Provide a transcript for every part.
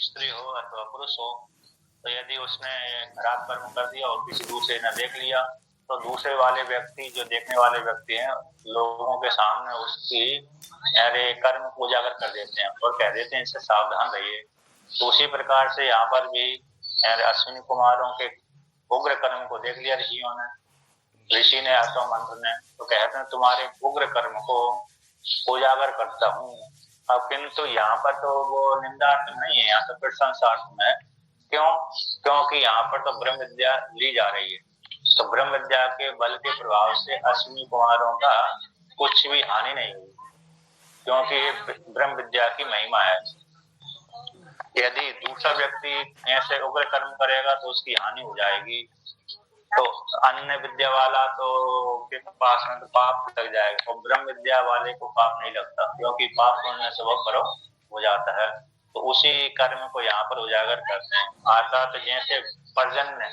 स्त्री हो अथवा पुरुष हो, तो यदि उसने खराब कर्म कर दिया और किसी दूसरे ने देख लिया, तो दूसरे वाले व्यक्ति, जो देखने वाले व्यक्ति हैं, लोगों के सामने उसकी अरे कर्म को उजागर कर देते हैं और कह देते हैं इससे सावधान रहिए। तो उसी प्रकार से यहाँ पर भी अश्विनी कुमारों के उग्र कर्म को देख लिया ऋषियों ने, ऋषि ने अथवा मंत्र ने, तो कहते हैं तुम्हारे उग्र कर्म को उजागर करता हूँ। अब किंतु यहाँ पर तो वो निंदार्थ नहीं है, यहाँ तो प्रशंसार्थ में। क्यों? क्योंकि यहाँ पर तो ब्रह्म विद्या ली जा रही है, तो ब्रह्म विद्या के बल के प्रभाव से अश्विनी कुमारों का कुछ भी हानि नहीं हुई, क्योंकि ये ब्रह्म विद्या की महिमा है। यदि दूसरा व्यक्ति ऐसे उग्र कर्म करेगा तो उसकी हानि हो जाएगी, तो अन्य विद्या वाला तो के पास में तो पाप लग जाएगा, और ब्रह्म विद्या वाले को पाप नहीं लगता, क्योंकि पाप होने से वो कर्म हो जाता है। तो उसी कर्म को यहाँ पर उजागर करते हैं। अर्थात तो जैसे पर्जन्य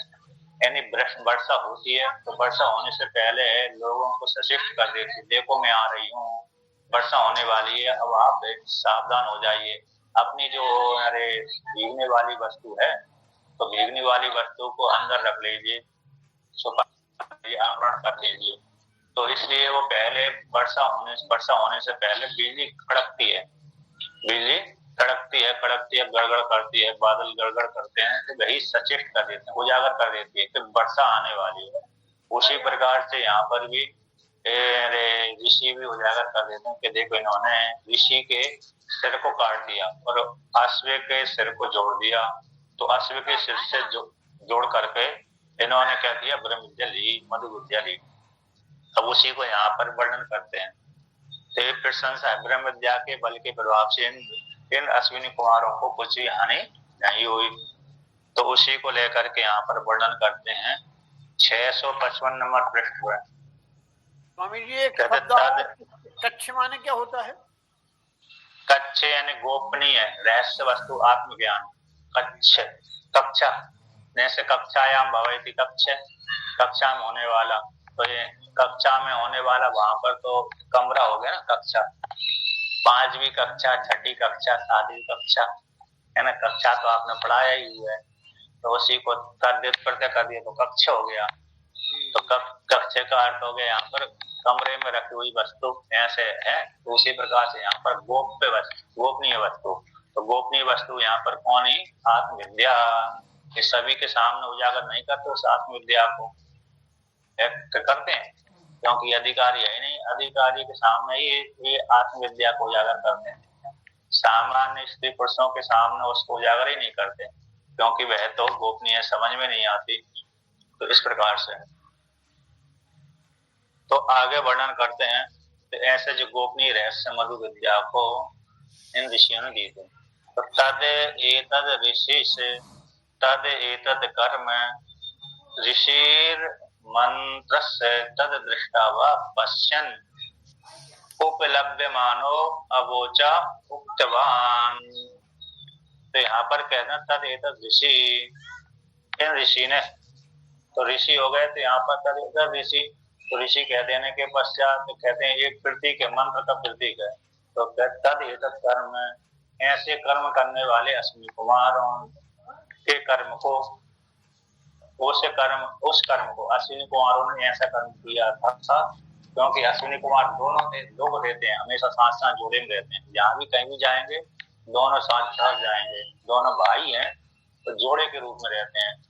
यानी वर्षा होती है, तो वर्षा होने से पहले लोगों को सचेत कर देती है, देखो मैं आ रही हूँ, वर्षा होने वाली है, अब आप सावधान हो जाइए। अपनी जो अरे भीगने वाली वस्तु है, तो भीगने वाली वस्तु को अंदर रख लीजिए, आवरण कर लीजिए। तो इसलिए वो पहले वर्षा होने से पहले बिजली कड़कती है, बिजली कड़कती है, गड़गड़ करती है, बादल गड़गड़ करते हैं, तो वही सचेत कर देते हैं, उजागर कर देती है कि वर्षा आने वाली है। उसी प्रकार से यहाँ पर भी ऋषि भी उजागर कर देते हैं कि देखो इन्होंने ऋषि के सिर को काट दिया और अश्व के सिर को जोड़ दिया, तो अश्व के सिर से जोड़ करके इन्होंने क्या किया, ब्रह्म विद्या ली, मधु विद्या ली। अब उसी को यहाँ पर वर्णन करते हैं। तो प्रशंसा है, ब्रह्म विद्या के बल के प्रभाव से इन अश्विनी कुमारों को कुछ भी हानि नहीं हुई। तो उसी को लेकर के यहाँ पर वर्णन करते हैं 655 नंबर पृष्ठ पर। स्वामी जी, कच्छ माने क्या होता है? कच्छ यानी गोपनीय रहस्य वस्तु, आत्मज्ञान। कच्छ कक्षा, जैसे कक्षायाम भवति, कक्षा में होने वाला, तो ये कक्षा में होने वाला, वहां पर तो कमरा हो गया ना कक्षा, 5वीं कक्षा, 6ठी कक्षा, 7वीं कक्षा, है ना। कक्षा तो आपने पढ़ाया ही हुआ है, तो उसी को कर दिया तो कक्ष हो गया। तो कक्ष का अर्थ हो गया यहाँ पर कमरे में रखी हुई वस्तु, ऐसे है। तो उसी प्रकार से यहाँ पर गोपनीय वस्तु, तो गोपनीय वस्तु यहाँ पर कौन है, आत्मविद्या। ये सभी के सामने उजागर नहीं करते उस आत्मविद्या को, करते हैं क्योंकि अधिकारी है नहीं, अधिकारी के सामने ये आत्मविद्या को उजागर करते हैं। सामान्य स्त्री पुरुषों के सामने उसको उजागर ही नहीं करते, क्योंकि वह तो गोपनीय समझ में नहीं आती। तो इस प्रकार से तो आगे वर्णन करते हैं। तो ऐसे जो गोपनीय रहस्य मधु विद्या को इन ऋषियों ने दी थी। तो तद एतद कर्म ऋषिर मंत्रस्य तद दृष्टा व पश्यन् उपलभ्यमानो अवोचा उक्तवान। तो यहाँ पर कहते हैं तद एतद ऋषि, इन ऋषि ने, तो ऋषि हो गए, तो यहाँ पर तद एतद ऋषि, तो ऋषि कह देने के पश्चात तो कहते हैं एक प्रतीक है, मंत्र का प्रतीक है। तो तद एतद कर्म, ऐसे कर्म करने वाले अश्विनी कुमारों के कर्म को, उस कर्म को अश्विनी कुमारों ने ऐसा कर्म किया था, क्योंकि अश्विनी कुमार दोनों लोग रहते हैं, हमेशा साथ साथ जोड़े में रहते हैं, जहाँ भी कहीं भी जाएंगे दोनों साथ साथ जाएंगे, दोनों भाई हैं तो जोड़े के रूप में रहते हैं।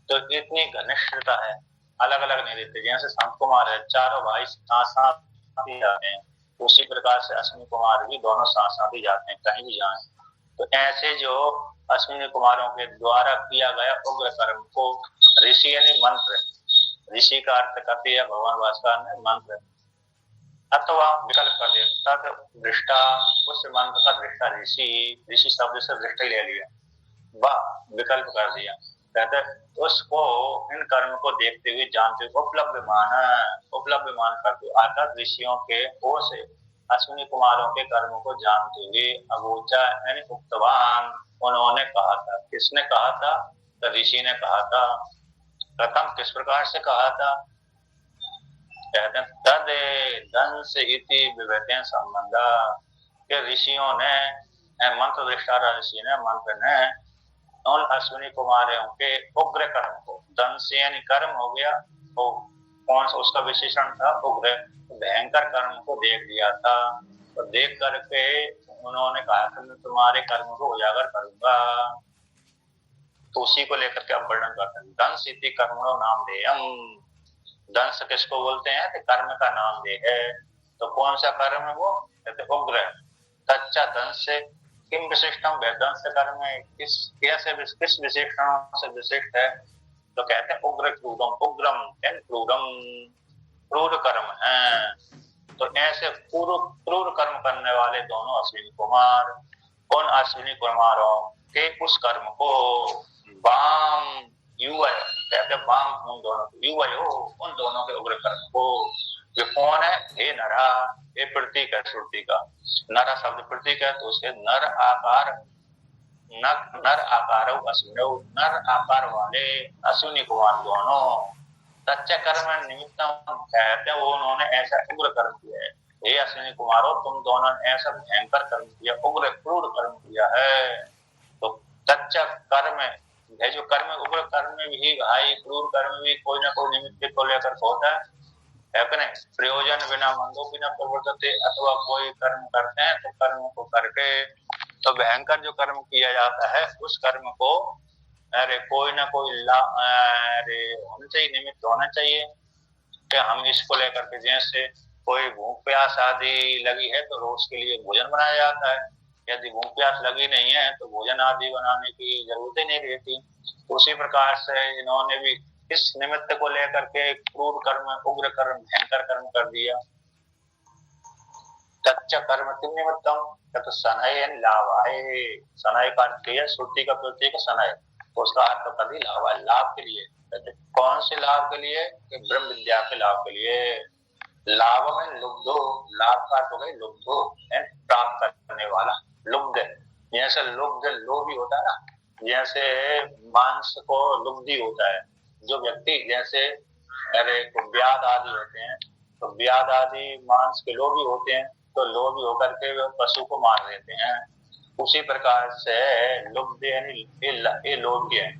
तो इतनी घनिष्ठता है, अलग अलग नहीं रहते। जैसे संत कुमार है, चारों भाई साथ साथ ही जाते हैं, उसी प्रकार से अश्विनी कुमार भी दोनों साथ साथ ही जाते हैं कहीं भी जाए। तो ऐसे जो अश्विनी कुमारों के द्वारा किया गया उग्र कर्म को ऋषि यानी मंत्र, ऋषि का अर्थ करती है भगवान भास्कर ने मंत्र, अथवा विकल्प कर दिया तद दृष्टा, उस मंत्र का दृष्टा ऋषि शब्द से दृष्टि ले लिया, वह विकल्प कर दिया। कहते उसको इन कर्म को देखते हुए जानते हुए उपलब्ध मान करते हुए, अर्थात ऋषियों के ओर से अश्विनी कुमारों के कर्म को जानते हुए अवोचा यानी उक्तवान, उन्होंने कहा था। किसने कहा था? तो ऋषि ने कहा था। प्रथम किस प्रकार से कहा था? कहते हैं तद दंश इति विभेदेन संबंधा, के ऋषियों ने मंत्र दृष्टारा ऋषि ने मंत्र ने उन अश्विनी कुमारों के उग्र कर्म को, दंश यानी कर्म हो गया, तो कौन सा उसका विशेषण था, उग्र, भयंकर कर्म को देख लिया था। तो देख करके उन्होंने कहा कि मैं तुम्हारे कर्म को उजागर करूंगा। तो उसी को लेकर के अब वर्णन करते हैं, दंश इति कर्मणो नाम देयम। दंश किसको बोलते हैं, तो कर्म का नाम दे है। तो कौन सा कर्म है वो, कहते उग्र। तच्चा दंश से किम विशिष्टम, दंश कर्म किस विशेषण से विशिष्ट है, तो कहते हैं उग्र क्रूरम, उग्रम क्रूरम, क्रूर कर्म है। तो ऐसे क्रूर कर्म करने वाले दोनों अश्विनी कुमार, उन अश्विनी कुमारों के उस कर्म को वाम युवा, कहते वाम उन दोनों, युवा उन दोनों के उग्र कर्म को। ये कौन है, हे नरा, ये प्रतीक है श्रुति का, नरा शब्द प्रतीक है, तो उसके नर आकार, नर आकार नर आकार वाले अश्विनी कुमार दोनों, सच्चे कर्म निमित्तम, कहते हैं वो उन्होंने ऐसा उग्र कर्म किया है। हे अश्विनी कुमारों, तुम दोनों ने ऐसा भयंकर कर्म किया, उग्र क्रूर कर्म किया है। तो सच्चा कर्म है, जो कर्म उग्र कर्म में भी भाई, क्रूर कर्म भी कोई ना कोई निमित्त को लेकर होता है कि नहीं। प्रयोजन बिना मंदो बिना प्रवर्तते, अथवा कोई कर्म करते हैं तो कर्म को करके, तो भयंकर जो कर्म किया जाता है उस कर्म को अरे कोई ना कोई अरे होना चाहिए, निमित्त होना चाहिए कि हम इसको लेकर के, जैसे कोई भूख प्यास आदि लगी है तो रोज के लिए भोजन बनाया जाता है, यदि भूख प्यास लगी नहीं है तो भोजन आदि बनाने की जरूरत ही नहीं रहती। उसी प्रकार से इन्होंने भी इस निमित्त को लेकर के क्रूर कर्म, उग्र कर्म, भयंकर कर्म कर दिया। तच्च कर्म किम निमित्तम, तो सनय लाभाय, सनय का अर्थ है श्रुति का प्रतीक सनय, तो उसका अर्थ कर दी लाभ, लाभ के लिए। कौन से लाभ के लिए, ब्रह्म विद्या के लाभ के लिए। लाभ में लुब्धो, लाभ का अर्थ हो गई लुब्धो, प्राप्त करने वाला, लुब्ध, जैसे लुब्ध लोभी होता है ना, जैसे मांस को लुब्धि होता है, जो व्यक्ति जैसे अरे व्याध आदि होते हैं, तो व्याध आदि मांस के लोभी होते हैं, तो लोभी होकर के वे पशु को मार देते हैं। उसी प्रकार से लुब्ध यानी ये लोभी है,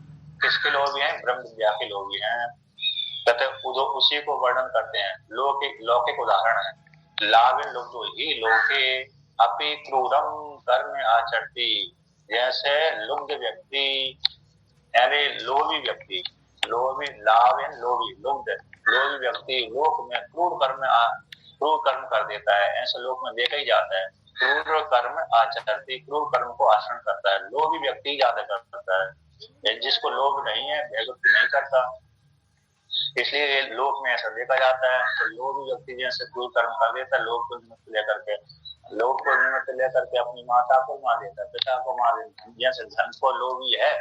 किसके लोभी हैं, ब्रह्म विद्या के लोभी हैं। उसी को वर्णन करते हैं, लौकिक उदाहरण है। लाभ लुब्धो ही लोके अपि क्रूरम कर्म आचरती, जैसे लुब्ध व्यक्ति यानी लोभी व्यक्ति, लोभी लाभ लोभी लुब्ध, लोभी व्यक्ति लोक में क्रूर कर्म कर देता है, ऐसे लोक में देखा ही जाता है। क्रूर कर्म आचरती, क्रूर कर्म को आचरण करता है, लोभी व्यक्ति ज्यादा करता है, जिसको लोभ नहीं है वह नहीं करता, इसलिए लोक में ऐसा देखा जाता है। तो लोभी व्यक्ति जैसे क्रूर कर्म कर देता है, लोग को निमित्त लेकर के, लोग को निमित्त लेकर के अपनी माता को मार देता है, पिता को मार देता है, जैसे धन को लोभी है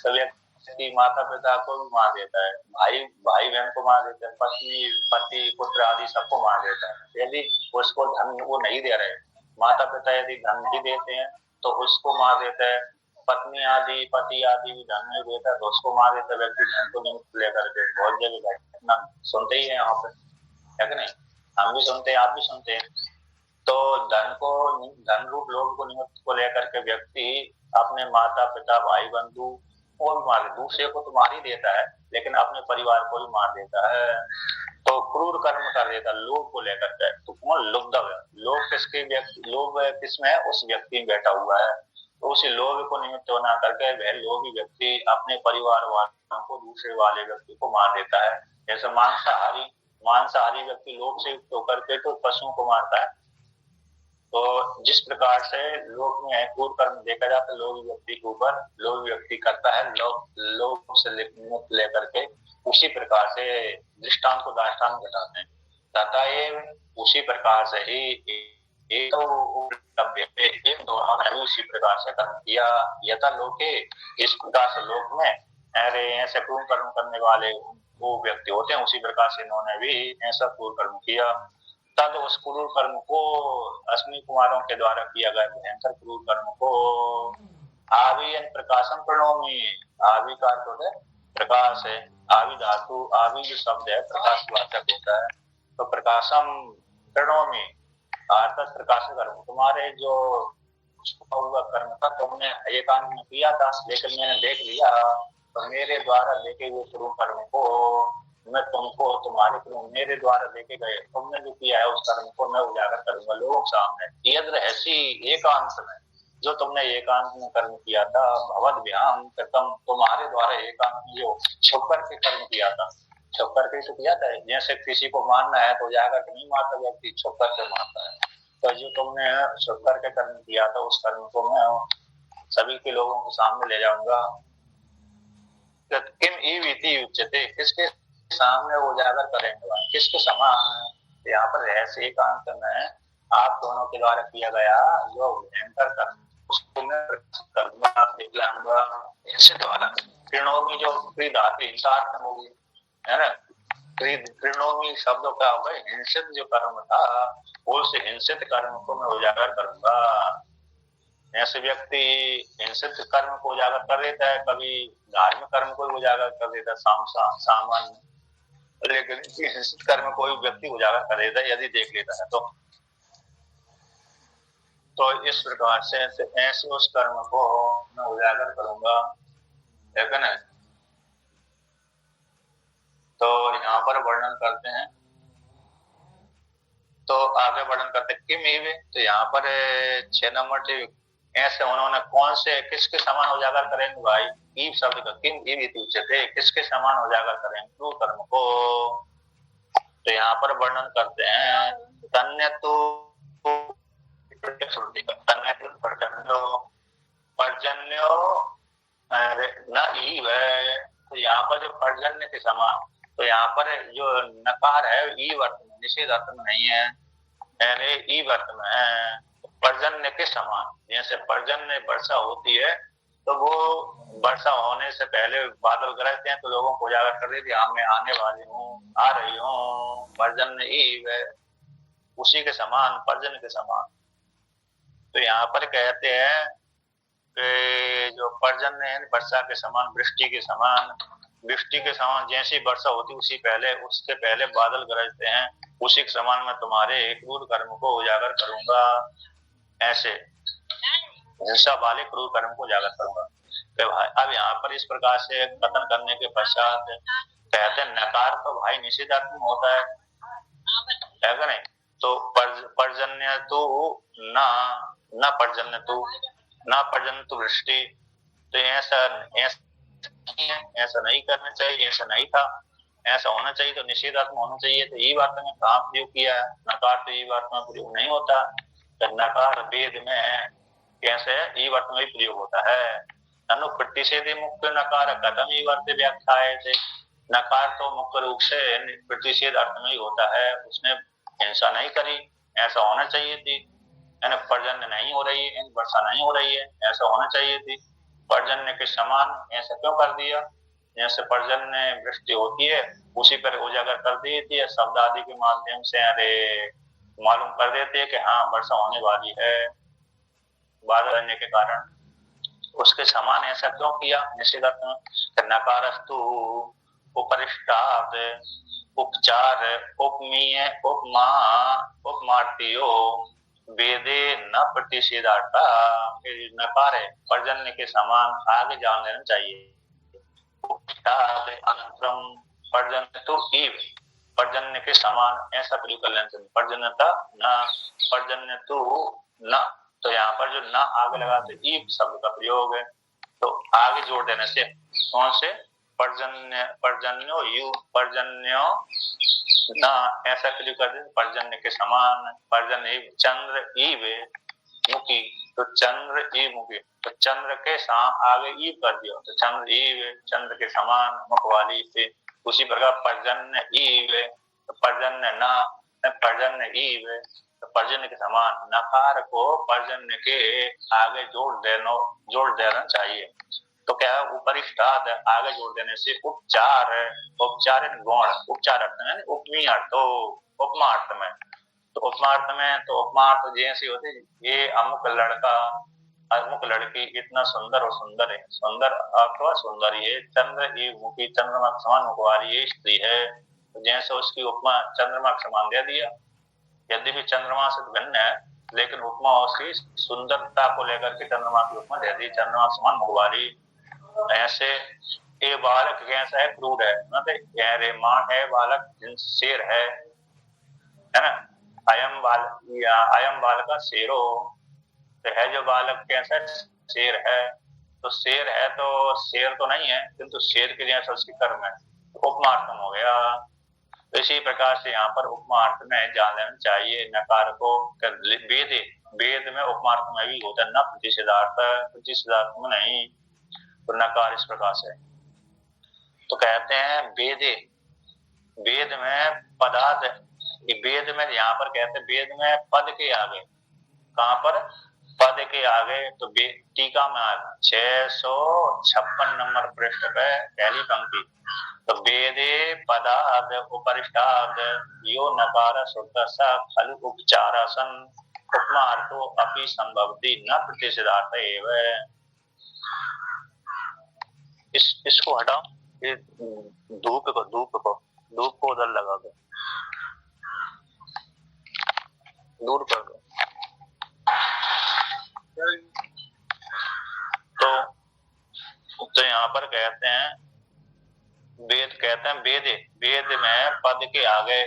तो व्यक्ति माता पिता को भी मार देता है, भाई बहन को मार देता है, पति पुत्र आदि सबको मार देता है। यदि उसको धन वो नहीं दे रहे, माता पिता यदि धन भी देते हैं तो उसको मार देता है, पत्नी आदि पति आदि भी धन नहीं देता तो उसको मार देता है। व्यक्ति धन को निमित्त लेकर के बहुत जगह घटना सुनते ही है यहाँ पे, है कि नहीं, हम भी सुनते हैं, आप भी सुनते हैं। तो धन रूप लोभ को निमित्त को लेकर के व्यक्ति अपने माता पिता भाई बंधु को भी मार, दूसरे को तो मार ही देता है लेकिन अपने परिवार को भी मार देता है। तो क्रूर कर्म कर देता है लोभ को लेकर के। तो कौन लुब्ध है, लोभ किसके व्यक्ति, लोभ किसमें, उस व्यक्ति में बैठा हुआ है। तो उसी लोभ को निमित्त बना करके वह लोभी व्यक्ति अपने परिवार वालों को, दूसरे वाले व्यक्ति को मार देता है। जैसे मांसाहारी व्यक्ति लोभ से युक्त होकर के तो पशुओं को मारता है। तो जिस प्रकार से लोक में क्रूर कर्म देखा जाता है, लोभी व्यक्ति के ऊपर लोभी व्यक्ति करता है लोभ से लेकर के, उसी प्रकार से दृष्टांत को दाष्टांत घटाते हैं। तथा ये उसी प्रकार से ही एक दोनों ने उसी प्रकार से कर्म किया। यथा लोके, इस प्रकार से लोक में अरे ऐसे क्रूर कर्म करने वाले वो व्यक्ति होते हैं, उसी प्रकार से इन्होंने भी ऐसा क्रूर कर्म किया। तद उस क्रूर कर्म को अश्विनी कुमारों के द्वारा किया गया भयंकर क्रूर कर्म को आदि प्रकाशम प्रणोमी, आदि का अर्थ होता है प्रकाश है, आदि धातु, आदि जो शब्द है प्रकाश वाचक होता है। तो प्रकाशम प्रणोमी अर्थात प्रकाश कर्म, तुम्हारे जो छुपा हुआ कर्म था तुमने एकांत में किया था, लेकिन मैंने देख लिया, तो मेरे द्वारा देखे हुए पूर्व कर्म को मैं तुमको, तुम्हारे पूर्व मेरे द्वारा देखे गए तुमने जो किया है उस कर्म को मैं उजागर करूंगा लोगों के सामने। यद ऐसी एकांत में, जो तुमने एकांत में कर्म किया था, भवद व्याम कृतम, तुम्हारे द्वारा एकांत में जो छुप करके कर्म किया था, छुप करके तो किया था। जैसे किसी को मारना है तो उजागर नहीं मारता व्यक्ति, छुप करके मारता है। तो जो तुमने छुप करके कर्म किया था उस कर्म को मैं सभी के लोगों के सामने ले जाऊंगा। किम ईविति उच्यते, किसके सामने उजागर करेंगे, किसके समान। यहाँ पर रहस्य एकांत में आप दोनों के द्वारा किया गया जो भयंकर कर्म, उसको मैं करूंगा, दिखलाऊंगा ऐसे द्वारा। कृणोमी जो धातु हिंसार्थम होगी, है ना, कृणोमी शब्द क्या होगा, हिंसित जो कर्म था उस हिंसित कर्म को मैं उजागर करूंगा। ऐसे व्यक्ति हिंसित कर्म को उजागर कर देता है, कभी धार्मिक कर्म को उजागर कर देता है सामान्य, लेकिन हिंसित कर्म कोई व्यक्ति उजागर कर देता है यदि देख लेता है तो इस प्रकार से ऐसे उस कर्म को मैं उजागर करूंगा, लेकिन तो यहाँ पर वर्णन करते हैं, तो आगे वर्णन करते हैं किम ईवे, तो यहाँ पर 6 नंबर ऐसे उन्होंने कौन से किसके समान उजागर करेंगे भाई, ईव शब्द का किम ईव उच्यते, किसके समान उजागर करेंगे पूर्व कर्म को। तो यहाँ पर वर्णन करते हैं तन्य तो पर्जन्यो न ईव, तो यहाँ पर जो पर्जन्य के समान, तो यहाँ पर जो नकार है ईव अर्थ में, निषेध अर्थ में नहीं है, यानी ईव अर्थ में है। पर्जन्य के समान, जैसे पर्जन्य वर्षा होती है तो वो वर्षा होने से पहले बादल गरजते हैं तो लोगों को उजागर कर देती, हाँ मैं आने वाली हूँ, आ रही हूँ, पर्जन्य ईव है, उसी के समान, पर्जन्य के समान। तो यहाँ पर कहते हैं कि जो पर्जन्य है वर्षा के समान, वृष्टि के समान, वृष्टि के समान जैसी वर्षा होती उससे पहले बादल गरजते हैं, उसी के समान मैं तुम्हारे क्रूर कर्म को उजागर करूंगा, ऐसे हिंसा वाले क्रूर कर्म को उजागर करूंगा। तो भाई अब यहाँ पर इस प्रकार से कथन करने के पश्चात कहते हैं नकार तो भाई निषेधात्मक होता है क्या नहीं, तो पर्जन्य तो न पर्जन्य तो वृष्टि, तो ऐसा नहीं करना चाहिए, ऐसा नहीं था, ऐसा होना चाहिए, तो निषेधात्मक होना चाहिए। तो ये बात में कहाँ प्रयोग किया है, नकार तो ये बात में प्रयोग नहीं होता, तो नकार वेद में कैसे ये बात में प्रयोग होता है। ननु प्रतिषेध मुक्त नकार कथम ये बात व्याख्या थे, नकार तो मुख्य रूप से प्रतिषेध अर्थ में ही होता है, उसने हिंसा नहीं करी, ऐसा होना चाहिए थी, है ना, पर्जन्य नहीं हो रही है, वर्षा नहीं हो रही है, ऐसा होना चाहिए थी, पर्जन्य के समान ऐसा क्यों कर दिया, जैसे पर्जन्य वृष्टि होती है उसी पर उजागर कर देती है, शब्द आदि के माध्यम से अरे मालूम कर देते हैं कि हाँ वर्षा होने वाली है बादल रहने के कारण, उसके समान ऐसा क्यों किया, निषेधात्मक। नकारस्तु उपरिष्टाद उपचार उपमीय उपमा उपमार्तियो वेदे न प्रतिषेधार्था, नकार है पर्जन्य के समान आगे जान लेना चाहिए। पर्जन्य तो ईव, पर्जन्य के समान ऐसा प्रयोग कर लेना चाहिए, पर्जन्यता न, पर्जन्य तो न, तो यहाँ पर जो न आगे लगा तो ईव शब्द का प्रयोग है, तो आगे जोड़ देने से कौन से पर्जन्यो यू पर्जन्यो न ऐसा प्रयोग कर दे, पर्जन्य के समान, पर्जन्य चंद्र ईव मुखी, तो चंद्र ईव मुखी, तो चंद्र के आगे ईव कर दिया, तो चंद्र ईव चंद्र के समान मुख वाली से, उसी प्रकार पर्जन्य ईव, तो पर्जन्य न, पर्जन्य ईव, तो पर्जन्य के समान, नकार को पर्जन्य के आगे जोड़ देना चाहिए। तो क्या है उपरिष्टाद आगे जोड़ देने से उपचार, उपचार गौण, उपचार अर्थ में उपमी अर्थ, उपमा अर्थ में, तो उपमा अर्थ में, तो उपमा अर्थ जैसे होते, ये अमुक लड़का अमुक लड़की इतना सुंदर और सुंदर है, सुंदर अथवा सुंदरी है, चंद्र ही मुखी चंद्रमा के समान मुख वाली ये स्त्री है, तो जैसे उसकी उपमा चंद्रमा के समान दे दिया, यदि भी चंद्रमा से भिन्न है लेकिन उपमा उसकी सुंदरता को लेकर के चंद्रमा की उपमा दे दी, चंद्रमा समान मुखवाली। ऐसे ये बालक कैसा है, क्रूर है, मतलब रेमान है बालक शेर है ना। अयम बालक शेरो, तो है जो बालक कैसा है, शेर है। तो शेर है तो शेर तो नहीं है, किंतु शेर के जैसा उसकी कर्म है, तो उपमार्थम हो गया। तो इसी प्रकार से यहाँ पर उपमार्थ में जान लेना चाहिए नकार को। वेद में उपमार्थ में भी होता है, न प्रतिषेधार्थ, प्रतिषेधार्थ में नहीं। तो नकार इस प्रकार से, तो कहते हैं वेद में पदार्थ, वेद में यहाँ पर कहते हैं वेद में पद के आगे, कहाँ पर, पद के आगे। तो टीका में 656 नंबर पृष्ठ पे पहली पंक्ति, तो वेदे पदार्थ उपरिष्टाद यो नकार शुद्ध स खलु उपचारासन उपमार्थो अपि संभवति न प्रतिषेधार्थ एव। इसको हटाओ, ये धूप को उधर लगा दो, दूर कर दो। तो यहाँ पर कहते हैं वेद, कहते हैं वेद में पद के आगे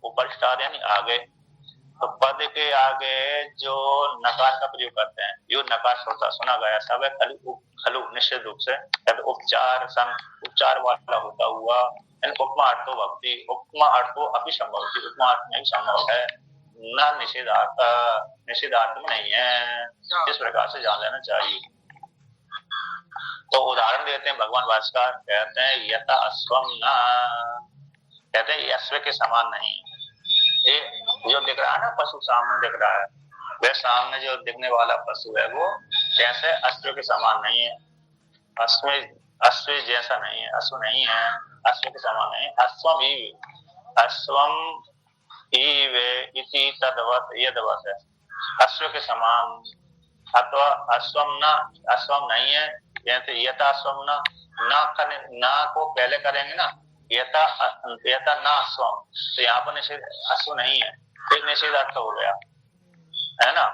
उपरिष्टाद यानी आगे, तो पद के आगे जो नकार का प्रयोग करते हैं, यो नकार सुना गया सब है खलु निश्चित रूप से उपचार वाला होता हुआ। उपमा अर्थो भक्ति, उपमा अर्थो अभी संभव, उपमा अर्थ में भी संभव है, न निषेधार्थ में नहीं है। इस प्रकार से जान लेना चाहिए। तो उदाहरण देते हैं भगवान भास्कर, कहते हैं यथा अश्वम न, कहते हैं अश्व के समान नहीं। ये जो दिख रहा है ना पशु सामने दिख रहा है, वह सामने जो दिखने वाला पशु है वो कैसे अश्व के समान नहीं है, अश्व जैसा नहीं है, अश्व नहीं है, अश्व के समान नहीं। अश्वम इति तद्वत् यद्वत् है, अश्व के समान। अथवा अश्वम नहीं है, जैसे यथा अश्वम ना को पहले करेंगे ना, यथा ना अश्वम, तो यहाँ पर निषेध अश्व नहीं है, एक निषेध अर्थ हो गया है ना।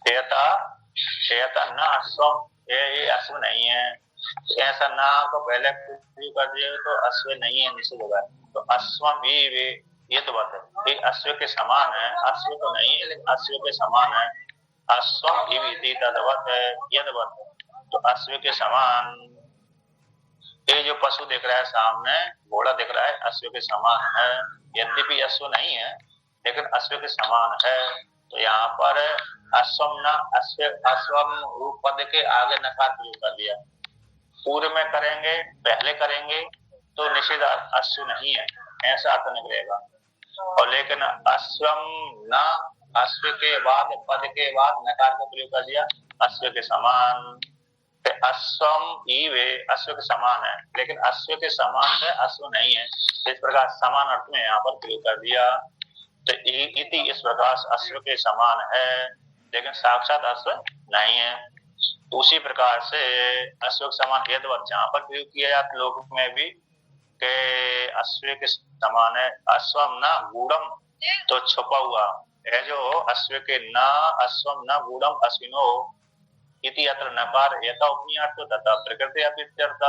यथा ना अश्वम, ये अश्व नहीं है, ऐसा ना को पहले कर दिए तो अश्व नहीं है, निषेध होगा। तो अश्वम भी ये तो बात है, ये अश्व के समान है, अश्व तो नहीं है लेकिन अश्व के समान है। अश्वम इति तद्वत् यद्वत्, तो अश्व के समान। ये जो पशु दिख रहा है सामने, घोड़ा दिख रहा है, अश्व के समान है, यद्यपि अश्व नहीं है लेकिन अश्व के समान है। तो यहाँ पर अश्वम रूप पद के आगे नकार प्रयोग कर दिया। पूर्व में करेंगे, पहले करेंगे तो निषेध अश्व नहीं है, ऐसा अर्थ निकलेगा। और लेकिन अश्वम न, अश्व के बाद पद के बाद नकार का प्रयोग कर दिया, अश्व के समान। अश्वम अश्व के समान है, लेकिन अश्व के समान है, अश्व नहीं है, इस प्रकार समान अर्थ में यहाँ पर प्रयोग कर दिया। तो इति इस प्रकार अश्व के समान है लेकिन साक्षात अश्व नहीं है। उसी प्रकार से अश्व के समान यद्वत् जहाँ पर प्रयोग किया जाता लोक में भी के अश्व के समान है। अश्वम न गूढ़म, तो छुपा हुआ है जो अश्व के, न अश्वम न गूढ़म अश्विनो इति अत्र नकार यथा उपनियार्थ तथा प्रकृति अपित्यर्थ।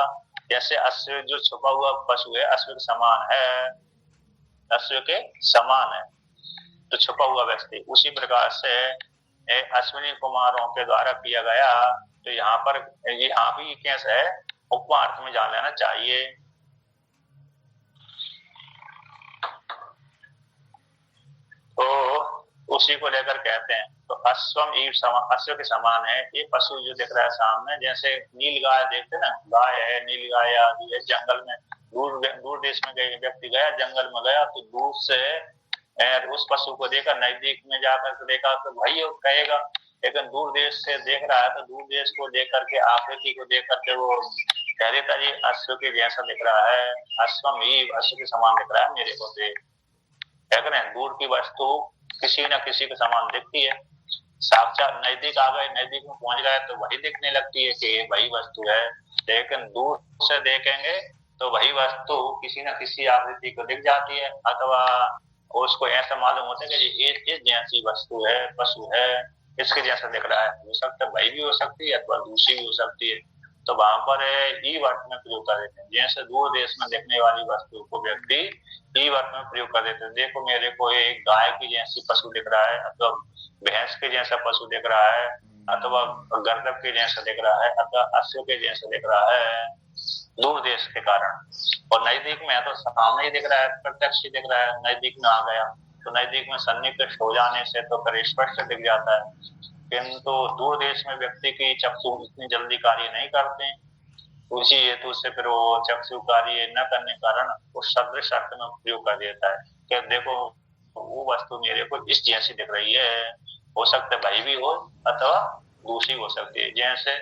जैसे अश्व जो छुपा हुआ पशु है अश्व के समान है, अश्व के समान है तो छुपा हुआ व्यक्ति, उसी प्रकार से अश्विनी कुमारों के द्वारा किया गया। तो यहाँ पर यहाँ भी कैसे है, उपमा अर्थ में जान लेना चाहिए। तो उसी को लेकर कहते हैं, तो अश्वम अश्व के समान है। ये पशु जो दिख रहा है सामने, जैसे नील गाय देखते ना, गाय है, नील गाय आदि है, जंगल में दूर देश में गए व्यक्ति गया, जंगल में गया तो दूर से उस पशु को देखा, नजदीक में जाकर के देखा तो भाई कहेगा, लेकिन दूर देश से देख रहा है तो दूर देश को देख करके, आकृति को देख करके वो कह देता जी अश्व के जैसा दिख रहा है, अश्वम ही अश्व के समान दिख रहा है मेरे को। कह रहे हैं दूर की वस्तु किसी न किसी के समान दिखती है, साक्षात नजदीक आ गए, नजदीक में पहुंच गए तो वही दिखने लगती है कि वही वस्तु है। लेकिन दूर से देखेंगे तो वही वस्तु किसी न किसी आकृति को दिख जाती है, अथवा उसको ऐसा मालूम होता है कि ये इस जैसी वस्तु है, पशु है, इसके जैसा दिख रहा है। हो सकता है भाई भी हो सकती है अथवा दूसरी भी हो सकती है। तो वहां पर ई अर्थ में प्रयोग कर देते हैं। जैसे दूर देश में देखने वाली वस्तु को व्यक्ति ई अर्थ में प्रयोग कर देते हैं। देखो मेरे को एक गाय की जैसी पशु दिख रहा है, अथवा भैंस के जैसा पशु दिख रहा है, अथवा गर्दभ के जैसा दिख रहा है, अथवा अश्व के जैसा दिख रहा है दूर देश के कारण। और नजदीक में है तो सामने ही दिख रहा है, प्रत्यक्ष ही दिख रहा है, नजदीक में आ गया तो नजदीक में सन्निकट हो जाने से तो फिर स्पष्ट दिख जाता है। किंतु दूर देश में व्यक्ति की चक्षु इतनी जल्दी कार्य नहीं करते, उसी हेतु से फिर वो चक्षु कार्य न करने के कारण उस सदृश अर्थ में प्रयोग कर देता है कि देखो वो वस्तु मेरे को इस जैसी दिख रही है। हो सकता है भाई भी हो अथवा दूसरी हो सकती है। जैसे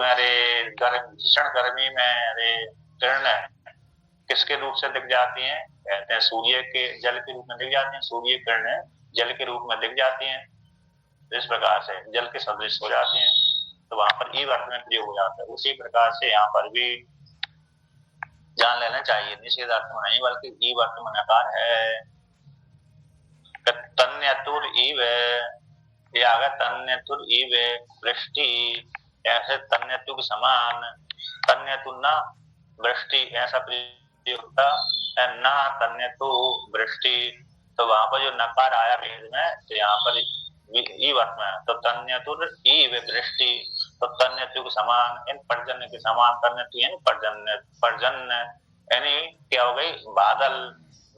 अरे भीषण गर्मी में अरे किरणें किसके रूप से दिख जाती हैं? कहते हैं सूर्य के जल के रूप में दिख जाती हैं। सूर्य किरणें जल के रूप में दिख जाती हैं, इस प्रकार से जल के सदृश हो जाती हैं, तो वहां पर ई अर्थ में प्रयोग हो जाता है। उसी प्रकार से यहाँ पर भी जान लेना चाहिए, निषेध अर्थ में नहीं बल्कि ई अर्थ में नकार है। तन्यतुर ईव, ये आ गया तन्यतुर ईव वृष्टि, ऐसे तन्यतु के समान, तन्यतु न वृष्टि ऐसा प्रयोग था, न तन्यतु वृष्टि। तो वहां पर जो नकार आया भेद में, तो यहाँ पर ई अर्थ में, तो तन्यतुर ईव वृष्टि, तो तन्यतु के समान, इन पर्जन्य के समान, तन्यतु यानी पर्जन्य, पर्जन्य यानी क्या हो गई बादल,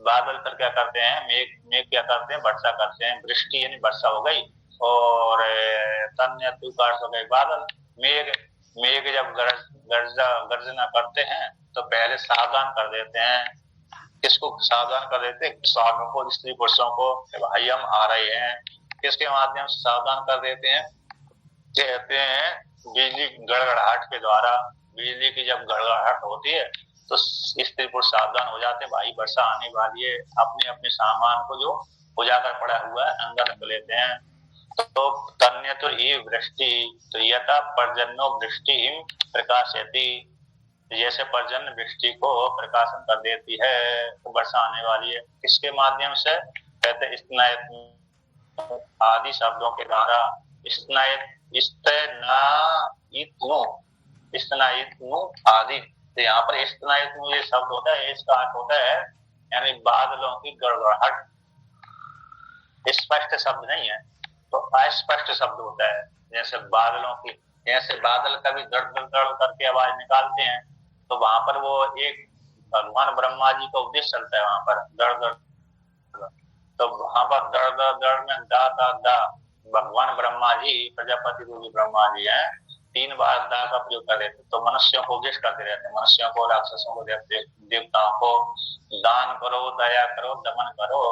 बादल पर क्या करते हैं मेघ क्या करते हैं वर्षा करते हैं, वृष्टि यानी वर्षा हो गई, और तन्यतु का अर्थ हो गए बादल। मेघ जब गर्जना करते हैं तो पहले सावधान कर देते हैं, किसको सावधान कर देते हैं? किसानों को, स्त्री पुरुषों को, भाई हम आ रहे हैं। किसके माध्यम से सावधान कर देते हैं? कहते हैं बिजली गड़गड़ाहट के द्वारा। बिजली की जब गड़गड़ाहट होती है तो स्त्री पुरुष सावधान हो जाते हैं, भाई वर्षा आने वाली है, अपने अपने सामान को जो उजागर पड़ा हुआ है अंदर रख लेते हैं। तो तन्यतुर ईव वृष्टि, तो यथा पर्जन्यो वृष्टि प्रकाशयति, जैसे पर्जन्य वृष्टि को प्रकाशन कर देती है तो वर्षा आने वाली है। किसके माध्यम से? कहते स्नायत आदि शब्दों के द्वारा। स्नायत आदि, तो यहाँ पर स्नायत ये शब्द होता है, इसका अर्थ होता है यानी बादलों की गड़गड़ाहट। स्पष्ट शब्द नहीं है तो अस्पष्ट शब्द होता है। जैसे बादलों की, जैसे बादल कभी दड़ दड़ दड़ करके आवाज निकालते हैं तो वहां पर वो एक भगवान ब्रह्मा जी का उपदेश चलता है, वहां पर दड़ दड़, तो वहां पर दड़ दड़ दड़ में दा दा दा, भगवान ब्रह्मा जी प्रजापति रूपी ब्रह्मा जी हैं, 3 बार दा का प्रयोग कर देते, तो मनुष्यों को उपदेश करते रहते हैं, मनुष्यों को, राक्षसों को, देवताओं को, दान करो, दया करो, दमन करो,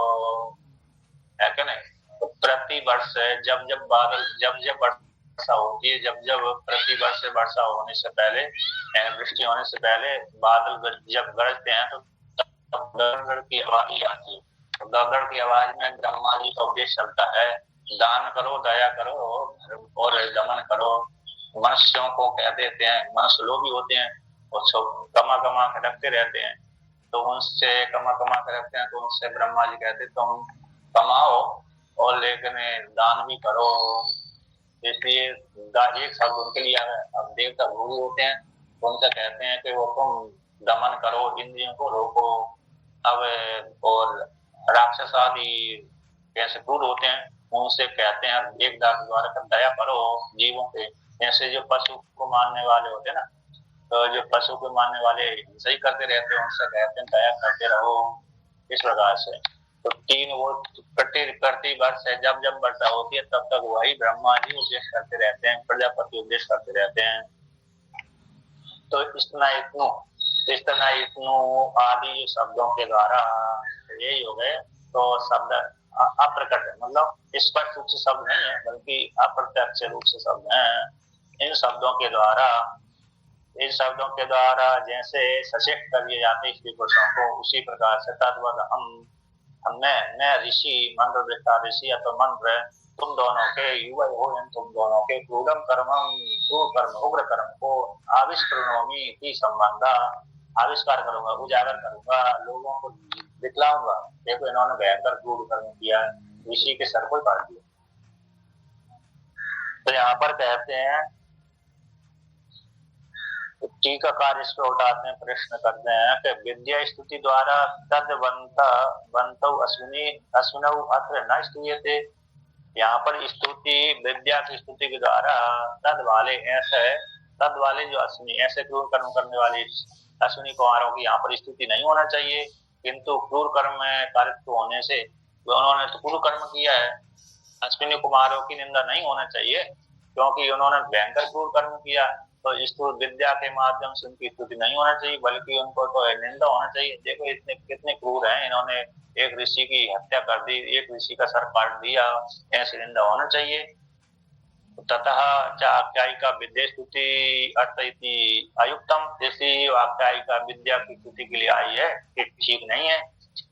है क्या नहीं? तो प्रति वर्ष जब जब वर्षा होती है, जब प्रति वर्ष वर्षा होने से पहले, वृष्टि होने से पहले बादल जब गरजते हैं तो दड़दड़ की आवाज आती है। तो दड़दड़ की आवाज में ब्रह्मा जी का उपदेश चलता है, दान करो, दया करो और दमन करो। मनुष्यों को कह देते हैं, मनुष्य लोग भी होते हैं और कमा कमा के रखते रहते हैं, तो उनसे कमा कमा के रखते हैं, तो उनसे ब्रह्मा जी कहते तुम कमाओ और लेकिन दान भी करो। इसलिए एक शब्द उनके लिए है। अब देवता गुरु होते हैं, उनसे कहते हैं कि वो तुम दमन करो, इंद्रियों को रोको। अब और राक्षस आदि कैसे क्रूर होते हैं, उनसे कहते हैं एक दास द्वारा दया करो जीवों पे। जैसे जो पशु को मारने वाले होते हैं ना, तो जो पशु को मारने वाले सही करते रहते हैं, उनसे कहते हैं दया करते रहो। इस प्रकार से तो 3 वो प्रति वर्ष है, जब जब वर्षा होती है तब तक वही ब्रह्मा जी उपदेश करते रहते हैं, प्रजापति उपदेश करते रहते हैं। तो इतना आदि शब्दों के द्वारा यही हो गए। तो शब्द अप्रकट है, मतलब स्पष्ट रूप से शब्द नहीं है बल्कि अप्रत्यक्ष रूप से शब्द हैं। इन शब्दों के द्वारा जैसे सचेत कर दिए जाते स्त्री पुरुषों को, उसी प्रकार से तद्वद हमने ऋषि मंत्र वृत्ता ऋषि अथवा मंत्र तुम दोनों के युवा हो, तुम दोनों के क्रूरम कर्मम, क्रूर कर्म उग्र कर्म को आविष्करणोमी संबंधा, आविष्कार करूंगा, उजागर करूंगा, लोगों को दिखलाऊंगा। देखो इन्होंने भयंकर क्रूर कर्म किया, ऋषि के सर को काट दिया। तो यहाँ पर कहते हैं, टीकाकार इस पर उठाते हैं, प्रश्न करते हैं कि विद्या स्तुति द्वारा तद बंतौ अश्विनौ अत्र न स्तूयते। यहाँ पर स्तुति, विद्या की स्तुति के द्वारा तद वाले ऐसे, तद वाले जो अश्विनी, ऐसे क्रूर कर्म करने वाले अश्विनी कुमारों की यहाँ पर स्तुति नहीं होना चाहिए। किंतु क्रूर कर्म में कारित्व होने से उन्होंने तो क्रूर कर्म किया है, अश्विनी कुमारों की निंदा नहीं होना चाहिए क्योंकि उन्होंने भयंकर क्रूर कर्म किया। तो इस विद्या के माध्यम से उनकी स्तुति नहीं होना चाहिए, बल्कि उनको तो निंदा होना चाहिए। देखो इतने कितने क्रूर हैं, इन्होंने एक ऋषि की हत्या कर दी, एक ऋषि का सर काट दिया, ऐसी निंदा होना चाहिए। ततः आख्यायिका विद्या स्तुति अर्थ अयुक्तम, जैसी आख्यायिका विद्या की स्तुति के लिए आई है ये ठीक नहीं है,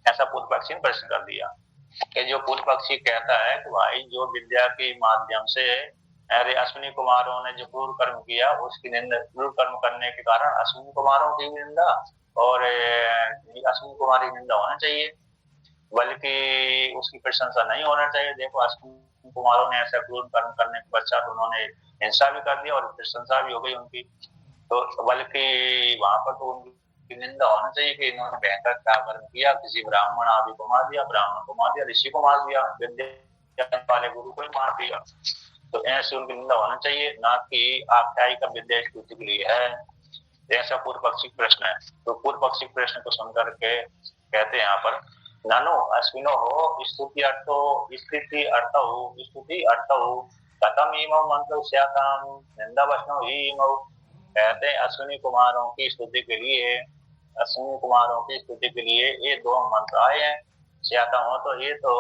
ऐसा पूर्व पक्षी ने प्रश्न कर दिया। कि जो पूर्व पक्षी कहता है कि भाई जो विद्या के माध्यम से अरे अश्विनी कुमारों ने जो क्रूर कर्म किया उसकी निंदा, क्रूर कर्म करने के कारण अश्विनी कुमारों की भी निंदा और अश्विनी कुमार की निंदा होना चाहिए, बल्कि उसकी प्रशंसा नहीं होना चाहिए। देखो अश्विनी कुमारों ने ऐसा क्रूर कर्म करने के पश्चात उन्होंने हिंसा भी कर दिया और प्रशंसा भी हो गई उनकी, तो बल्कि वहां पर तो उनकी निंदा होना चाहिए कि इन्होंने भयंकर क्या कर्म किया, किसी ब्राह्मण आदि को मार दिया, ब्राह्मण को मार दिया, ऋषि को मार दिया, विद्या वाले गुरु को ही मार दिया। तो ऐसे उनकी निंदा होना चाहिए, ना कि आख्यायिका विद्या स्तुति के लिए है, ऐसा पूर्व पक्षी प्रश्न है। तो पूर्व पक्षी प्रश्न को सुनकर के कहते हैं यहाँ पर, ननु अश्विनो हो स्तुति अर्थो स्तुति अर्थो कथम इमौ मंत्र स्याताम निंदा वचनो ही इमौ। कहते हैं अश्विनी कुमारों की स्तुति के लिए, अश्विनी कुमारों की स्तुति के लिए ये दो मंत्र आए हैं, स्याता हो तो ये तो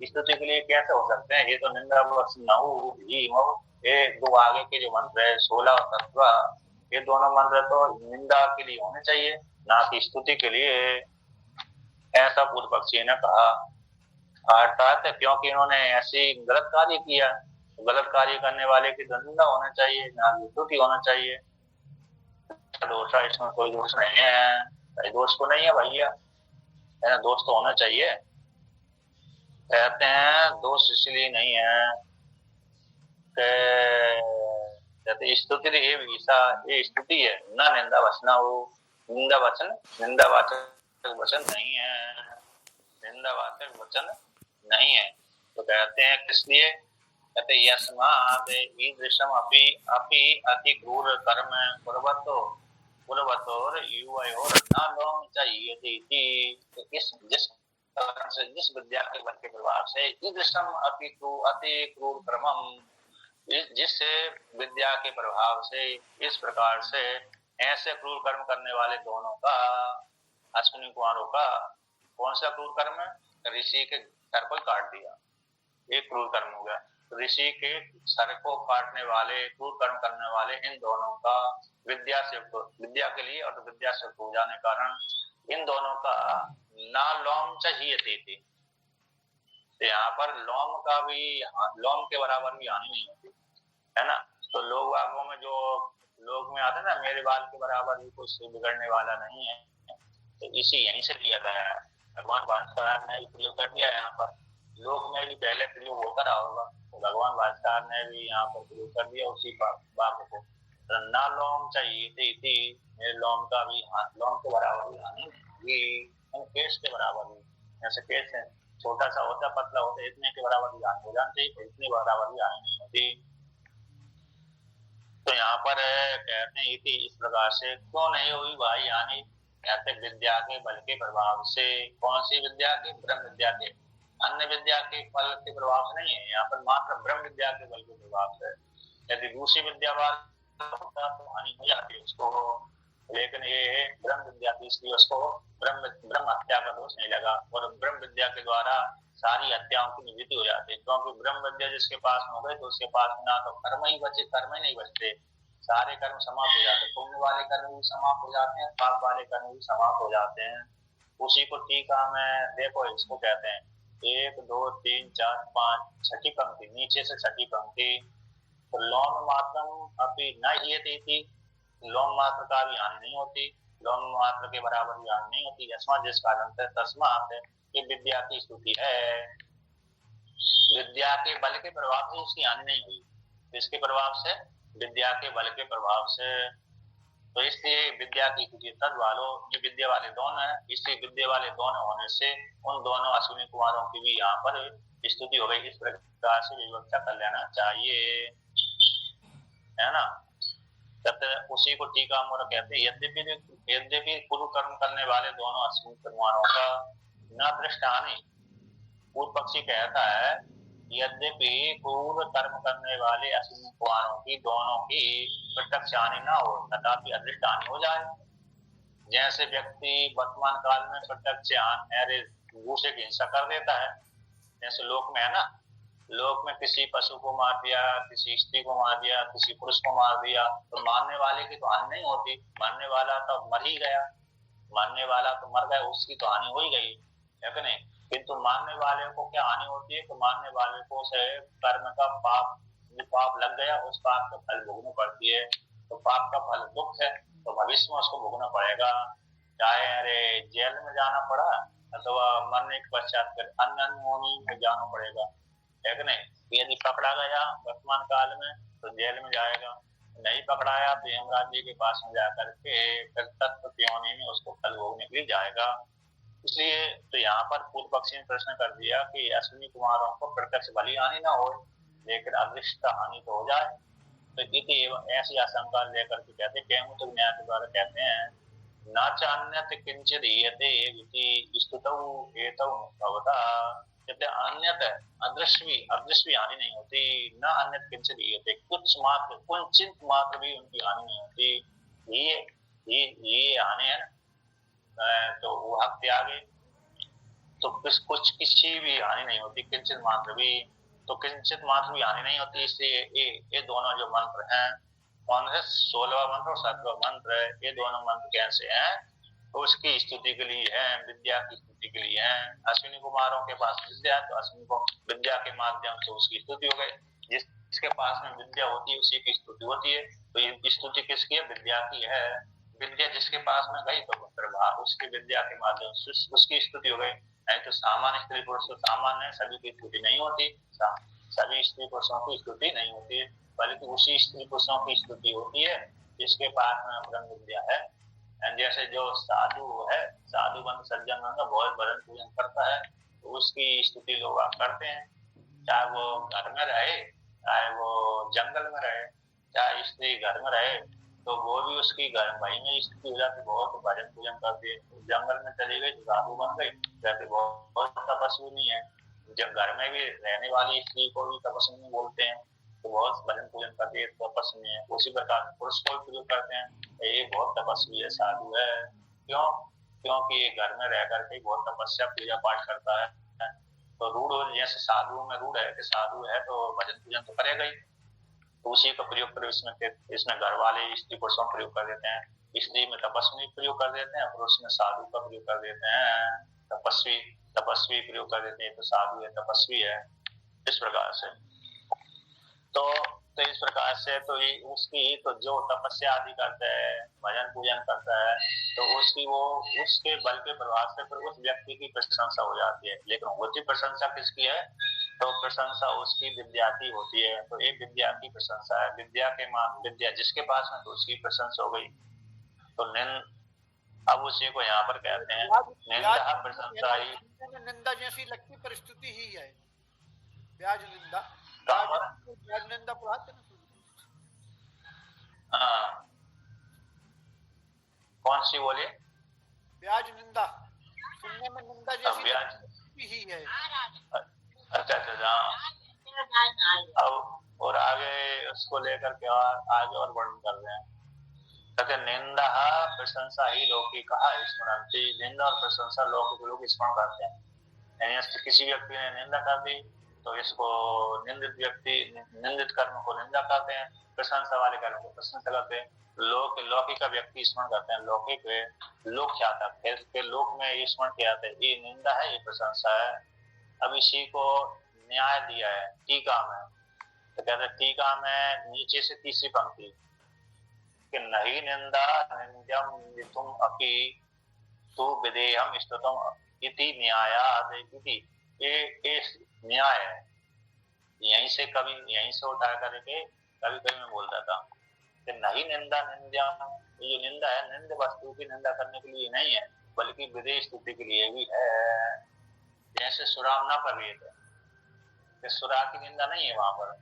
स्तुति के लिए कैसे हो सकते हैं, ये तो निंदा वचनो ही इमौ। ये दो आगे के जो मंत्र है 16 और 17, ये दोनों मंत्र तो निंदा के लिए होने चाहिए, ना कि स्तुति के लिए, ऐसा पूर्व पक्षी ने कहा। अर्थात क्योंकि इन्होंने ऐसी गलत कार्य किया, गलत कार्य करने वाले की निंदा होना चाहिए, ना कि स्तुति होना चाहिए। दोष है, इसमें कोई दोष नहीं है, दोष तो नहीं है भैया, है ना, दोष तो होना चाहिए। कहते हैं दोष इसलिए नहीं है कि स्तुति ये स्तुति है, न निंदा वचना हो, निंदा वाचक वचन नहीं है, निंदावाचक वचन नहीं है। तो कहते हैं किस लिए, कहते यस्मात् ईदृशम अपि अति क्रूर कर्म पूर्वतोर युवयोर न लोम चाहिए। जिस विद्या के बल के प्रभाव से ईदृशम अति क्रूर कर्मम, जिस विद्या के प्रभाव से इस प्रकार से ऐसे क्रूर कर्म करने वाले दोनों का, अश्विनी कुमारों का कौन सा क्रूर कर्म है, ऋषि के सर को काट दिया, एक क्रूर कर्म हो गया। ऋषि के सर को काटने वाले, क्रूर कर्म करने वाले इन दोनों का विद्या के लिए और विद्या से हो जाने कारण इन दोनों का ना लोम चाहिए थी। तो यहाँ पर लोम का भी, लोम के बराबर भी हानि नहीं होती है ना। तो लोग बागों में जो लोग में आते ना, मेरे बाल के बराबर भी कुछ बिगड़ने वाला नहीं है, तो इसी यहीं से लिया गया है। भगवान भास्कर ने भी प्रयोग कर दिया यहाँ पर, लोक में भी पहले प्रयोग होता रहा होगा, तो भगवान भास्कर ने भी यहाँ पर प्रयोग कर दिया उसी बाग को। ना लोम चाहिए थी, मेरे लोम का भी लोम के बराबर भी हानि नहीं, केस के बराबर भी, जैसे केस है छोटा सा होता, पतला होता, इतने के बराबर भी हानि हो जाती, इतने बराबर भी हानि नहीं होती। तो यहाँ पर कहते हैं कि इस प्रकार से क्यों नहीं हुई भाई हानि, कहते विद्या के बल के प्रभाव से। कौन सी विद्या के, ब्रह्म विद्या के, अन्य विद्या के बल के प्रभाव से नहीं है, यहाँ पर मात्र ब्रह्म विद्या के बल के प्रभाव से। यदि दूसरी विद्या होता तो हानि हो जाती उसको, लेकिन ये ब्रह्म विद्या थी इसलिए उसको ब्रह्म हत्या का दोष नहीं लगा, और ब्रह्म विद्या के द्वारा सारी हत्याओं की निवृत्ति हो जाती है। क्योंकि ब्रह्म विद्या जिसके पास हो गए तो उसके पास ना तो कर्म ही बचे, कर्म ही नहीं बचते, सारे कर्म समाप्त हो जाते हैं, पुण्य वाले कर्म भी समाप्त हो जाते हैं, पाप वाले कर्म भी समाप्त हो जाते हैं। उसी को टीका में देखो, इसको कहते हैं 1 2 3 4 5 छठी पंक्ति, नीचे से छठी पंक्ति, तो लोम मात्रम अपि न हियते, लोम मात्र का भी हानि नहीं होती, लोम मात्र के बराबर भी हानि नहीं होती। यस्मात् जिस कारण से, तस्मात् ये विद्या की स्तुति है, विद्या के बल के प्रभाव से उसकी हानि नहीं हुई। इसके प्रभाव से, विद्या के बल के प्रभाव से, तो इसलिए विद्या की स्तुति तद वालों, जो विद्या वाले दोनों है, इसलिए विद्या वाले दोनों होने से उन दोनों अश्विनी कुमारों की भी यहाँ पर स्तुति हो गई। इस प्रकार से विवक्षा कर लेना चाहिए, है ना। उसी को टीका मोर कहते हैं। यद्यपि पूर्व कर्म करने वाले दोनों अश्विनी कुमारों का न दृष्टानी, पूर्व पक्षी कहता है यद्यपि पूर्व कर्म करने वाले अश्विनी कुमारों की दोनों की प्रत्यक्ष हानि न हो तथापि अदृष्ट हानि हो जाए। जैसे व्यक्ति वर्तमान काल में प्रत्यक्ष दूसरे की हिंसा कर देता है, जैसे लोक में है ना, लोक में किसी पशु को मार दिया, किसी स्त्री को मार दिया, किसी पुरुष को मार दिया, तो मारने वाले की तो हानि नहीं होती, मारने वाला तो मर ही गया, मारने वाला तो मर गया, उसकी तो हानि हो ही गई, है कि नहीं। किंतु मारने वाले को क्या हानि होती है, तो मारने वाले को से कर्म का पाप, जो पाप लग गया उस पाप का फल भोगना पड़ती है। तो पाप का फल दुख है, तो भविष्य में उसको भोगना पड़ेगा, चाहे अरे जेल में जाना पड़ा अथवा मरने के पश्चात फिर अन्य में जाना पड़ेगा, है कि नहीं। यदि पकड़ा गया वर्तमान काल में तो जेल में जाएगा, नहीं पकड़ाया तो यमराज जी के पास में जाकर के फिर तत्व योनि में उसको फल भोगने के लिए जाएगा। इसलिए तो यहाँ पर पूर्व पक्षी ने प्रश्न कर दिया कि अश्विनी कुमारों को प्रत्यक्ष बलि हानि ना हो लेकिन अदृष्ट हानि तो हो जाए। तो ऐसी आशंका लेकर के कहते कैमुत न्याय के द्वारा कहते हैं न चान्यत किंचित ईयते स्तुतौ एतौ भवता, कहते अन्यत अदृश्य हानि नहीं होती, न अन्यत किंचित ईयते, कुछ मात्र कुंचित मात्र भी उनकी हानि नहीं होती। ये हानि है तो वो हक त्यागे तो कुछ किसी भी हानि नहीं होती, किंचित मात्र भी, तो किंचित मात्र भी हानि नहीं होती। इसलिए ये दोनों जो मंत्र हैं, कौन है 16वां मंत्र और 7वां मंत्र, ये दोनों मंत्र कैसे हैं, तो उसकी स्तुति के लिए है, विद्या की स्तुति के लिए है। अश्विनी कुमारों के पास विद्या, तो अश्विनी को विद्या के माध्यम से उसकी स्तुति हो गई। जिसके पास में विद्या होती है उसी की स्तुति होती है। तो ये स्तुति किसकी है, विद्या की है। विद्या जिसके पास में गई तो प्रभाव उसकी विद्या के माध्यम से उसकी स्तुति हो गई। नहीं तो सामान्य स्त्री पुरुष तो सामान्य सभी की स्तुति नहीं होती, सभी स्त्री पुरुषों की स्तुति नहीं होती, बल्कि उसी स्त्री पुरुषों की स्तुति होती है जिसके पास में ब्रह्म विद्या है। जैसे जो साधु है, साधु बंद सज्जन बंद बहुत भजन पूजन करता है, तो उसकी स्तुति लोग करते हैं, चाहे वो घर में रहे, चाहे वो जंगल में रहे, चाहे स्त्री घर में रहे, तो वो भी उसकी घर वही में स्थिति हो जाती, बहुत भजन पूजन करती है। जंगल में चली गई तो साधु बन गई, जैसे बहुत तपस्विनी है। जब घर में भी रहने वाली स्त्री को भी तपस्विनी बोलते हैं, तो बहुत भजन पूजन करती है, तपस्वी है। उसी प्रकार पुरुष को भी प्रयोग करते हैं, ये बहुत तपस्वी है, साधु है। क्यों? क्योंकि ये घर में रह करके बहुत तपस्या पूजा पाठ करता है। तो रूढ़ जैसे साधु में रूढ़ है कि साधु है तो भजन पूजन तो करेगा ही, तो उसी का प्रयोग इसमें घर वाले स्त्री पुरुषों प्रयोग कर देते हैं, स्त्री में तपस्वी प्रयोग कर देते हैं, पुरुष में साधु का प्रयोग कर देते हैं, तपस्वी प्रयोग कर देते हैं, तो साधु है, तपस्वी है, इस प्रकार से। तो इस प्रकार से तो ये उसकी तो जो तपस्या आदि करता है, भजन पूजन करता है, तो उसके बल के प्रभाव से फिर उस व्यक्ति की प्रशंसा हो जाती है। लेकिन होती प्रशंसा किसकी है, तो प्रशंसा उसकी विद्या की होती है। तो ये विद्या की प्रशंसा है, विद्या के मान विद्या जिसके पास में तो उसकी प्रशंसा हो गई। तो अब उसी को यहाँ पर कहते हैं निंदा प्रशंसा ही, निंदा जैसी लगती परिस्थिति ही है ब्याज निंदा, ब्याज निंदा पढ़ाते ना। हाँ कौन सी बोलिए, ब्याज निंदा सुनने में निंदा जैसी ब्याज ही है। अच्छा अब और आगे उसको लेकर के आगे और वर्णन कर रहे हैं। कहते निंदा प्रशंसा ही लौकिक कहा स्मरणती, निंदा और प्रशंसा लोग स्मरण करते हैं। यानी किसी व्यक्ति ने निंदा कर दी तो इसको निंदित कर्म को निंदा करते हैं, प्रशंसा वाले कर्म को प्रशंसा करते हैं। लौकिक का व्यक्ति स्मरण करते हैं, लौकिक लोक क्या था, फिर लोक में ये स्मरण किया जाता है, ये निंदा है ये प्रशंसा है। अब इसी को न्याय दिया है टीका में, तो कहते हैं टीका में नीचे से तीसरी पंक्ति कि नहीं निंदा निंद्यम नितुम अपि तु विदेहम स्तुतम इति न्यायाद इति। ये न्याय है, यहीं से उठा करके कभी कभी मैं बोलता था कि नहीं निंदा निंद्यम, ये जो निंदा है निंद वस्तु की निंदा करने के लिए नहीं है बल्कि विदेह स्तुति के लिए भी है। जैसे सुराम न प्रवेद है, सुरा की निंदा नहीं है वहां पर,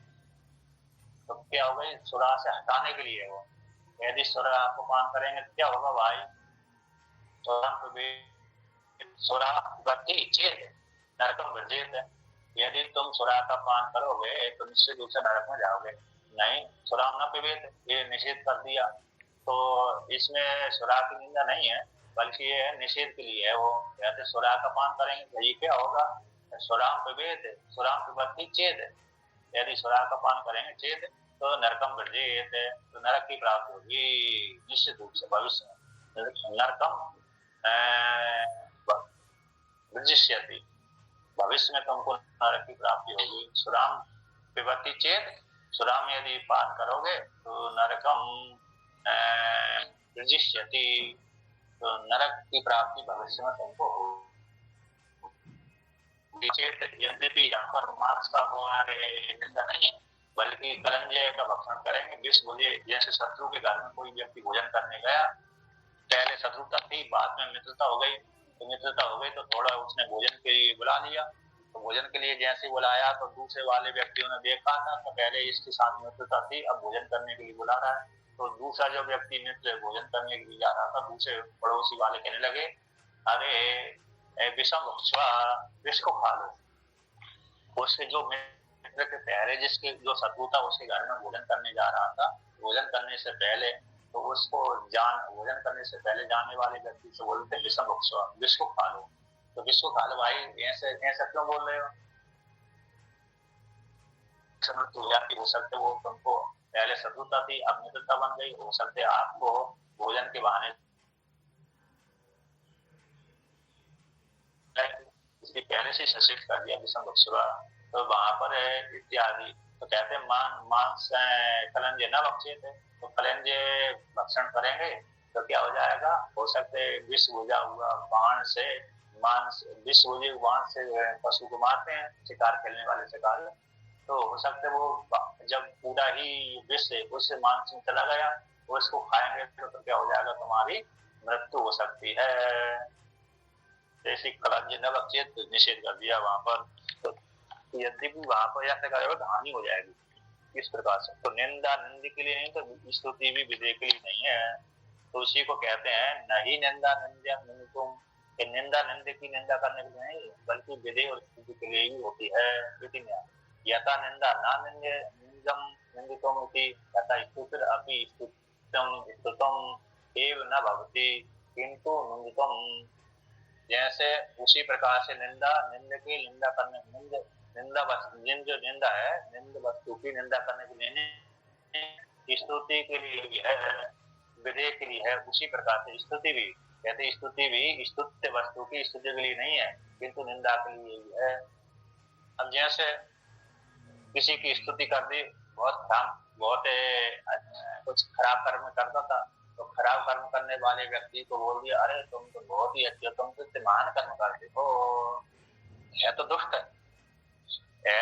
तो क्या हो गई, सुरा से हटाने के लिए वो, यदि सुरा को पान करेंगे तो क्या होगा भाई, सुरा गति चेत नरकम वर्जित है। यदि तुम सुरा का पान करोगे तो निश्चित रूप से नरक में जाओगे। नहीं, सुरा न पिबेत, ये निषेध कर दिया, तो इसमें सुरा की निंदा नहीं है बल्कि ये निषेध के लिए है। वो कहते सुरा का पान करेंगे तो ये क्या होगा, सुराम पिबेत सुराम पिबती चेत, यदि सुरा का पान करेंगे चेत तो नरकम वर्जित, तो नरक की प्राप्ति होगी निश्चित रूप से भविष्य में। नरकम वर्जिष्यति, भविष्य में तुमको नरक की प्राप्ति होगी। सुराम पिबती चेत, सुराम यदि पान करोगे तो नरकम वर्जिष्यति, तो नरक की प्राप्ति भविष्य में तुमको होगी। यद्यपि यहाँ पर मांस का निंदा नहीं है बल्कि कलंजय का भक्षण करेंगे। विष भोजे, जैसे शत्रु के घर में कोई व्यक्ति भोजन करने गया, पहले शत्रुता थी बाद में मित्रता हो गई, तो मित्रता हो गई तो थोड़ा उसने भोजन के लिए बुला लिया, तो भोजन के लिए जैसे बुलाया तो दूसरे वाले व्यक्तियों ने देखा था तो पहले इसके साथ मित्रता थी, अब भोजन करने के लिए बुला रहा है, तो दूसरा जो व्यक्ति मित्र भोजन करने के लिए जा रहा था, दूसरे पड़ोसी वाले कहने लगे अरे विषम भुक्ष्वा, विष को खा लो। उसके जो मित्र के पहले जिसके जो शत्रु था उसके घर में भोजन करने जा रहा था, भोजन करने से पहले तो उसको भोजन करने से पहले जाने वाले व्यक्ति से बोलते विषम भुक्ष्वा, विष को खा लो, तो विष को खा लो। भाई ऐसे क्यों बोल रहे हो, हो सकते वो तुमको पहले शत्रुता थी अब मित्रता बन गई, हो सकते आपको भोजन के बहाने इसलिए पहले से सचेत कर दिया विषम भुक्ष्वा, तो वहां पर इत्यादि। तो कहते हैं मांस कलंजे न भक्षे थे, तो कलंजे भक्षण करेंगे तो क्या हो जाएगा, हो सकते विष भुजा हुआ बाण से मांस, विष भुजे बाण से पशु को मारते हैं शिकार खेलने वाले शिकार, तो हो सकते वो जब पूरा ही विष उस मांस में चला गया वो इसको खाएंगे तो क्या हो जाएगा, तुम्हारी मृत्यु हो सकती है। जैसे कलंजे न भक्षे तो निषेध कर दिया वहां पर, तो यदि भी वहां पर ऐसा करेगा तो हानि हो जाएगी इस प्रकार से। तो निंदा निंद के लिए नहीं, तो स्तुति भी विधेय के लिए नहीं है, तो उसी को कहते हैं नहीं निंदा निंद्यम निंदुम, निंदा निंद की निंदा करने के लिए नहीं बल्कि विधेय और स्तुति के लिए ही होती है। यथा निंदा ना निंदम निंदितुम इति यथा स्तुतिर अपि स्तुतम एव न भवति किंतु निंदितुम, जैसे उसी प्रकार से निंदा निंद की निंदा करने निंदा जो निंदा है निंद वस्तु की निंदा करने के लिए स्तुति के लिए भी है, विधेय के लिए है, उसी प्रकार से स्तुति भी, कहते स्तुति भी स्तुत्य वस्तु की स्तुति के लिए नहीं है किंतु निंदा के लिए भी है। अब जैसे किसी की स्तुति कर दी, बहुत कुछ खराब कर्म करता था, तो खराब कर्म करने वाले व्यक्ति को बोल दिया अरे तुम तो बहुत ही अच्छे हो, तुम तो महान कर्म करते हो, है तो दुष्ट है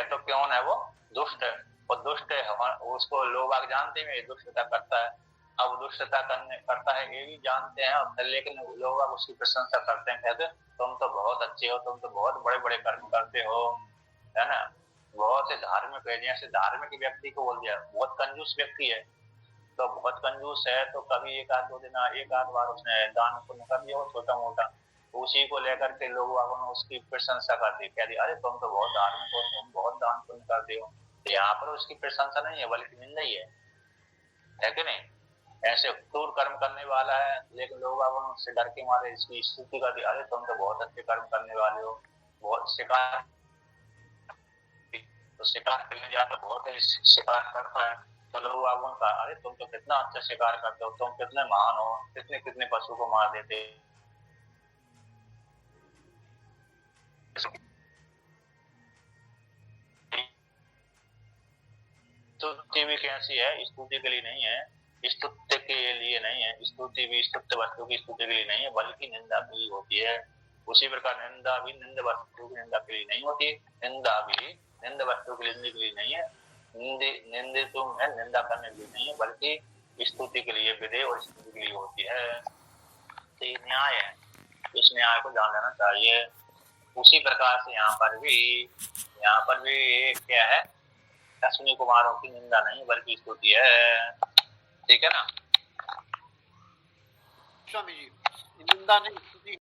तो क्यों है वो दुष्ट है, वो दुष्ट है उसको लोग आग जानते हैं दुष्टता करता है, अब दुष्टता करता है ये भी जानते हैं, लेकिन लोग उसकी प्रशंसा करते हैं, कहते तुम तो बहुत अच्छे हो, तुम तो बहुत बड़े बड़े कर्म करते हो, है ना। बहुत से धार्मिक है, जैसे धार्मिक व्यक्ति को बोल दिया बहुत कंजूस व्यक्ति है, तो बहुत कंजूस है तो कभी एक आध बार उसने दान पुण्य कर दिया छोटा मोटा, उसी को लेकर के लोग उसकी प्रशंसा करते, कह दिया अरे तुम तो बहुत धार्मिक हो, तुम बहुत दान पुण्य करते हो, तो यहाँ पर उसकी प्रशंसा नहीं है बल्कि निंदा ही है कि नहीं। ऐसे क्रूर कर्म करने वाला है लेकिन लोग उससे डर के मारे इसकी स्तुति कर दी, अरे तुम तो बहुत अच्छे कर्म करने वाले हो, बहुत शिकार, तो शिकार करने जाता बहुत शिकार करता है, तो लोग उनका अरे तुम तो कितना अच्छा शिकार करते हो, तुम कितने महान हो, कितने कितने पशु को मार देते। स्तुति भी कैसी है, स्तुति के लिए नहीं है स्तुत्य के लिए नहीं है। स्तुति भी स्तुत्य वस्तु की स्तुति के लिए नहीं है, बल्कि निंदा के लिए होती है। उसी प्रकार निंदा भी निंद वस्तु की निंदा के लिए नहीं होती। निंदा भी निंद वस्तु की निंदा के लिए नहीं है। निंदित है निंदा करने के लिए नहीं है, बल्कि स्तुति के लिए, विधेय और स्तुति के लिए होती है। तो ये न्याय है, इस न्याय को जान लेना चाहिए। उसी प्रकार से यहाँ पर भी क्या है, अश्विनी कुमारों की निंदा नहीं बल्कि स्तुति है। ठीक है ना स्वामी जी, निंदा नहीं स्तुति